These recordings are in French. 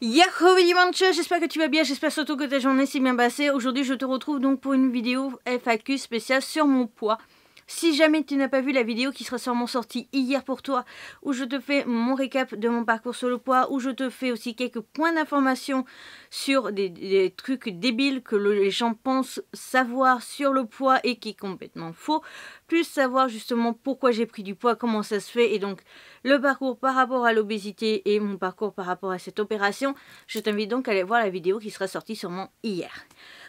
Yahoo Dimanche, j'espère que tu vas bien, j'espère surtout que ta journée s'est bien passée. Aujourd'hui je te retrouve donc pour une vidéo FAQ spéciale sur mon poids. Si jamais tu n'as pas vu la vidéo qui sera sûrement sortie hier pour toi, où je te fais mon récap de mon parcours sur le poids, où je te fais aussi quelques points d'information sur des trucs débiles que les gens pensent savoir sur le poids et qui est complètement faux, plus savoir justement pourquoi j'ai pris du poids, comment ça se fait et donc le parcours par rapport à l'obésité et mon parcours par rapport à cette opération. Je t'invite donc à aller voir la vidéo qui sera sortie sûrement hier.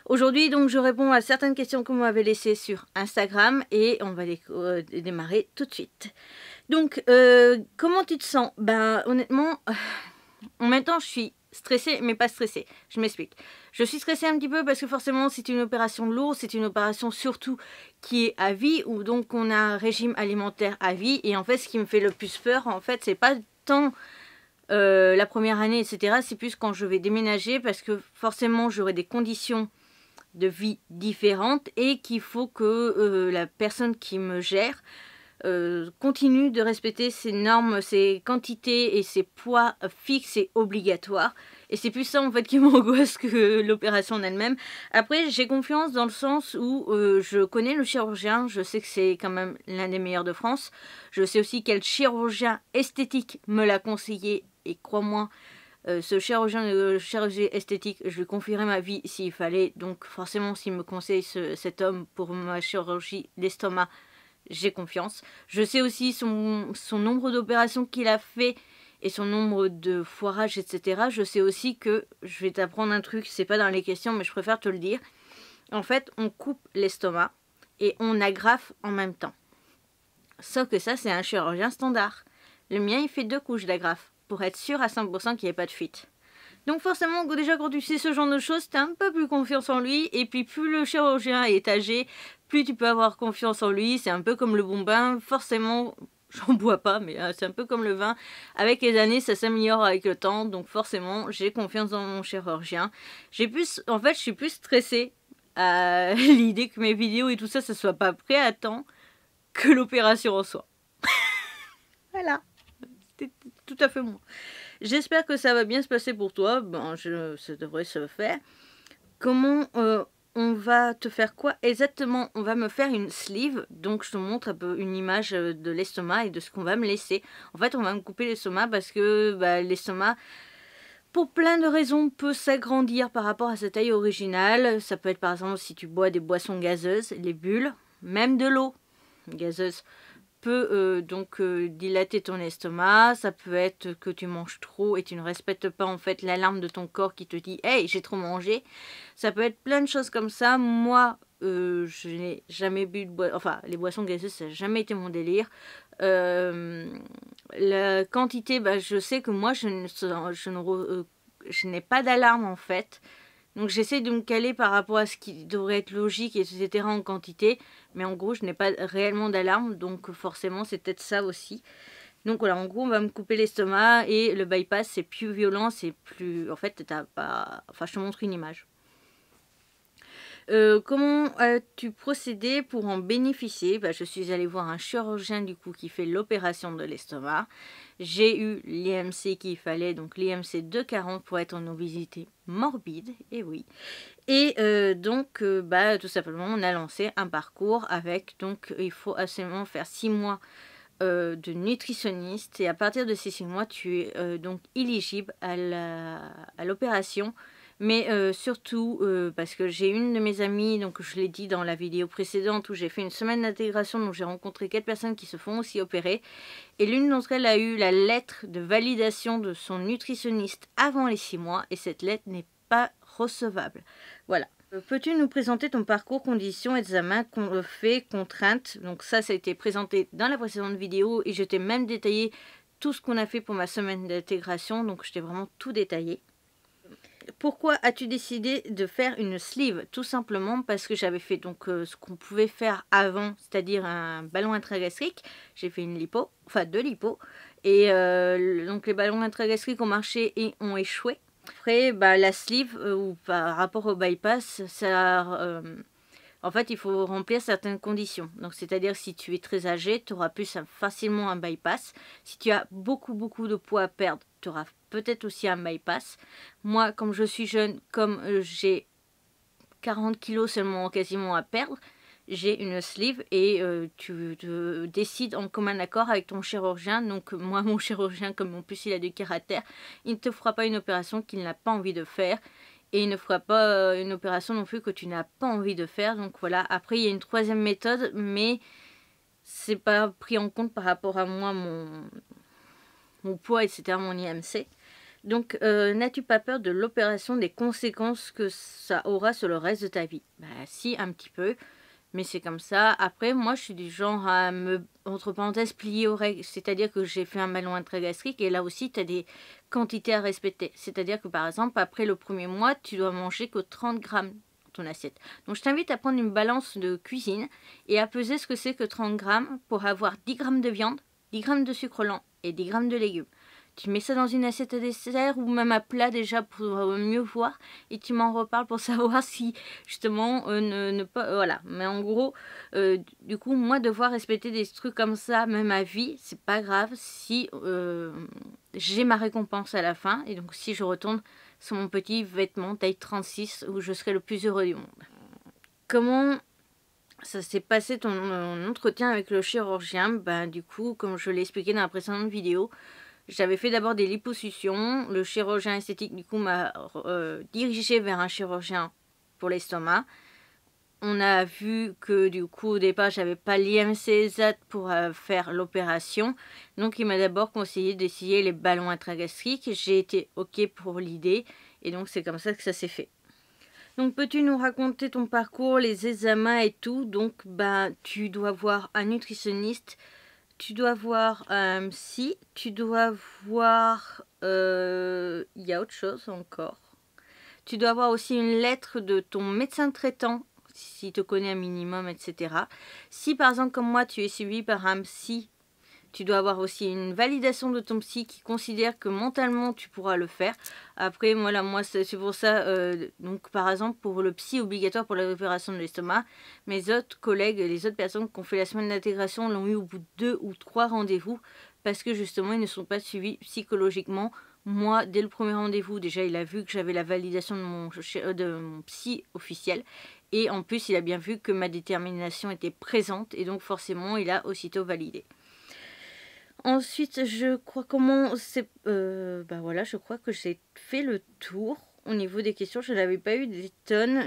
Aujourd'hui, donc, je réponds à certaines questions que vous m'avez laissées sur Instagram et on va démarrer tout de suite. Donc, comment tu te sens? Ben, honnêtement, en même temps, je suis stressée, mais pas stressée. Je m'explique. Je suis stressée un petit peu parce que forcément, c'est une opération lourde, c'est une opération surtout qui est à vie, où donc on a un régime alimentaire à vie. Et en fait, ce qui me fait le plus peur, en fait, c'est pas tant la première année, etc. C'est plus quand je vais déménager parce que forcément, j'aurai des conditions de vie différentes et qu'il faut que la personne qui me gère continue de respecter ses normes, ses quantités et ses poids fixes et obligatoires. Et c'est plus ça en fait qui m'angoisse que l'opération en elle-même. Après j'ai confiance dans le sens où je connais le chirurgien, je sais que c'est quand même l'un des meilleurs de France. Je sais aussi quel chirurgien esthétique me l'a conseillé et crois-moi, ce chirurgien de chirurgie esthétique, je lui confierais ma vie s'il fallait. Donc forcément, s'il me conseille cet homme pour ma chirurgie d'estomac, j'ai confiance. Je sais aussi son nombre d'opérations qu'il a fait et son nombre de foirages, etc. Je sais aussi que, je vais t'apprendre un truc, c'est pas dans les questions, mais je préfère te le dire. En fait, on coupe l'estomac et on agrafe en même temps. Sauf que ça, c'est un chirurgien standard. Le mien, il fait 2 couches d'agrafe pour être sûr à 100% qu'il n'y ait pas de fuite. Donc forcément, déjà quand tu sais ce genre de choses, tu as un peu plus confiance en lui. Et puis plus le chirurgien est âgé, plus tu peux avoir confiance en lui. C'est un peu comme le bon bain. Forcément, j'en bois pas, mais c'est un peu comme le vin. Avec les années, ça s'améliore avec le temps. Donc forcément, j'ai confiance dans mon chirurgien. En fait, je suis plus stressée à l'idée que mes vidéos et tout ça, soit pas prêt à temps que l'opération en soi. Voilà. C'était tout à fait moi. J'espère que ça va bien se passer pour toi. Ben, ça devrait se faire. Comment on va te faire quoi exactement? On va me faire une sleeve. Donc, je te montre un peu une image de l'estomac et de ce qu'on va me laisser. En fait, on va me couper l'estomac parce que l'estomac, pour plein de raisons, peut s'agrandir par rapport à sa taille originale. Ça peut être par exemple si tu bois des boissons gazeuses, les bulles, même de l'eau gazeuse peut dilater ton estomac. Ça peut être que tu manges trop et tu ne respectes pas en fait l'alarme de ton corps qui te dit hey, j'ai trop mangé. Ça peut être plein de choses comme ça. Moi je n'ai jamais bu de boisson, enfin les boissons gazeuses ça n'a jamais été mon délire. La quantité, je sais que moi je n'ai pas d'alarme en fait. Donc j'essaie de me caler par rapport à ce qui devrait être logique, etc. en quantité. Mais en gros, je n'ai pas réellement d'alarme. Donc forcément, c'est peut-être ça aussi. Donc voilà, en gros, on va me couper l'estomac. Et le bypass, c'est plus violent. C'est plus... En fait, t'as pas... Enfin, je te montre une image. Comment as-tu procédé pour en bénéficier? Je suis allée voir un chirurgien du coup qui fait l'opération de l'estomac. J'ai eu l'IMC qu'il fallait, donc l'IMC de 40 pour être en obésité morbide, et oui. Et tout simplement on a lancé un parcours avec, donc il faut absolument faire 6 mois de nutritionniste et à partir de ces 6 mois tu es donc éligible à l'opération. Mais surtout parce que j'ai une de mes amies, donc je l'ai dit dans la vidéo précédente où j'ai fait une semaine d'intégration, donc j'ai rencontré 4 personnes qui se font aussi opérer. Et l'une d'entre elles a eu la lettre de validation de son nutritionniste avant les 6 mois et cette lettre n'est pas recevable. Voilà. Peux-tu nous présenter ton parcours, conditions, examens, fait, contraintes? Donc ça a été présenté dans la précédente vidéo et je t'ai même détaillé tout ce qu'on a fait pour ma semaine d'intégration, donc je t'ai vraiment tout détaillé. Pourquoi as-tu décidé de faire une sleeve? Tout simplement parce que j'avais fait donc ce qu'on pouvait faire avant, c'est-à-dire un ballon intragastrique. J'ai fait une lipo, enfin 2 lipos. Et donc les ballons intragastriques ont marché et ont échoué. Après, la sleeve, ou par rapport au bypass, ça... en fait, il faut remplir certaines conditions. Donc, c'est-à-dire si tu es très âgé, tu auras plus facilement un bypass. Si tu as beaucoup de poids à perdre, tu auras peut-être aussi un bypass. Moi, comme je suis jeune, comme j'ai 40 kilos seulement quasiment à perdre, j'ai une sleeve et tu te décides en commun accord avec ton chirurgien. Donc moi, mon chirurgien, comme en plus il a du caractère, il ne te fera pas une opération qu'il n'a pas envie de faire. Et il ne fera pas une opération non plus que tu n'as pas envie de faire. Donc voilà, après il y a une troisième méthode, mais c'est pas pris en compte par rapport à moi, mon poids, etc., mon IMC. Donc, n'as-tu pas peur de l'opération, des conséquences que ça aura sur le reste de ta vie? Bah si, un petit peu. Mais c'est comme ça. Après, moi, je suis du genre à me, entre parenthèses, plier aux règles. C'est-à-dire que j'ai fait un ballon intragastrique et là aussi, tu as des quantités à respecter. C'est-à-dire que, par exemple, après le premier mois, tu dois manger que 30 grammes dans ton assiette. Donc, je t'invite à prendre une balance de cuisine et à peser ce que c'est que 30 grammes pour avoir 10 grammes de viande, 10 grammes de sucre lent et 10 grammes de légumes. Tu mets ça dans une assiette à dessert ou même à plat déjà pour mieux voir et tu m'en reparles pour savoir si justement voilà. Mais en gros, du coup, moi devoir respecter des trucs comme ça, même à vie, c'est pas grave si j'ai ma récompense à la fin et donc si je retourne sur mon petit vêtement taille 36 où je serai le plus heureux du monde. Comment ça s'est passé ton entretien avec le chirurgien? Ben, du coup, comme je l'ai expliqué dans la précédente vidéo, j'avais fait d'abord des liposuctions. Le chirurgien esthétique, du coup, m'a dirigé vers un chirurgien pour l'estomac. On a vu que, du coup, au départ, j'avais pas l'IMC exact pour faire l'opération. Donc, il m'a d'abord conseillé d'essayer les ballons intragastriques. J'ai été OK pour l'idée. Et donc, c'est comme ça que ça s'est fait. Donc, peux-tu nous raconter ton parcours, les examens et tout? Donc, ben, tu dois voir un nutritionniste. Tu dois voir un psy, tu dois voir... Il y a autre chose encore. Tu dois avoir aussi une lettre de ton médecin traitant, s'il te connaît un minimum, etc. Si par exemple, comme moi, tu es suivi par un psy, tu dois avoir aussi une validation de ton psy qui considère que mentalement tu pourras le faire. Après, voilà, moi c'est pour ça, donc par exemple pour le psy obligatoire pour l'opération de l'estomac, mes autres collègues, les autres personnes qui ont fait la semaine d'intégration l'ont eu au bout de 2 ou 3 rendez-vous parce que justement ils ne sont pas suivis psychologiquement. Moi, dès le premier rendez-vous, déjà il a vu que j'avais la validation de mon psy officiel. Et en plus, il a bien vu que ma détermination était présente et donc forcément, il a aussitôt validé. Ensuite, je crois comment c'est... bah voilà, je crois que j'ai fait le tour. Au niveau des questions, je n'avais pas eu des tonnes.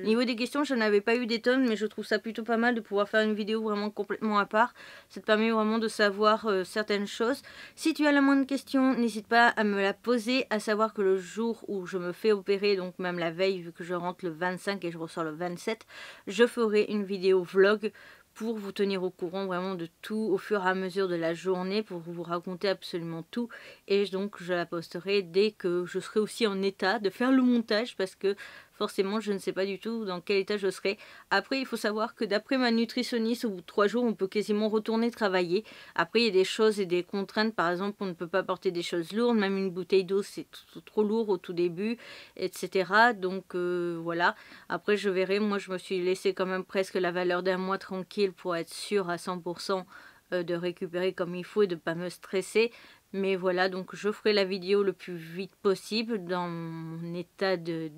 Au niveau des questions, je n'avais pas eu des tonnes, mais je trouve ça plutôt pas mal de pouvoir faire une vidéo vraiment complètement à part. Ça te permet vraiment de savoir certaines choses. Si tu as la moindre question, n'hésite pas à me la poser. À savoir que le jour où je me fais opérer, donc même la veille, vu que je rentre le 25 et je ressors le 27, je ferai une vidéo vlog pour vous tenir au courant vraiment de tout au fur et à mesure de la journée, pour vous raconter absolument tout. Et donc je la posterai dès que je serai aussi en état de faire le montage, parce que forcément je ne sais pas du tout dans quel état je serai. Après il faut savoir que d'après ma nutritionniste, au bout de 3 jours on peut quasiment retourner travailler. Après il y a des choses et des contraintes, par exemple on ne peut pas porter des choses lourdes, même une bouteille d'eau c'est trop lourd au tout début, etc. Donc voilà, après je verrai. Moi je me suis laissé quand même presque la valeur d'un mois tranquille pour être sûre à 100% de récupérer comme il faut et de ne pas me stresser. Mais voilà, donc je ferai la vidéo le plus vite possible dans mon état de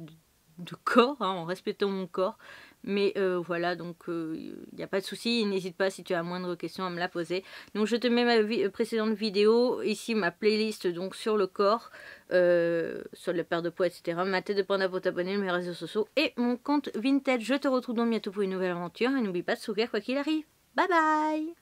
corps, hein, en respectant mon corps. Mais voilà, donc il n'y a pas de souci. N'hésite pas si tu as la moindre question à me la poser. Donc je te mets ma précédente vidéo, ici ma playlist donc sur le corps, sur le perte de poids, etc. Ma tête de panda pour t'abonner, mes réseaux sociaux et mon compte Vinted. Je te retrouve donc bientôt pour une nouvelle aventure. Et n'oublie pas de sourire quoi qu'il arrive. Bye bye!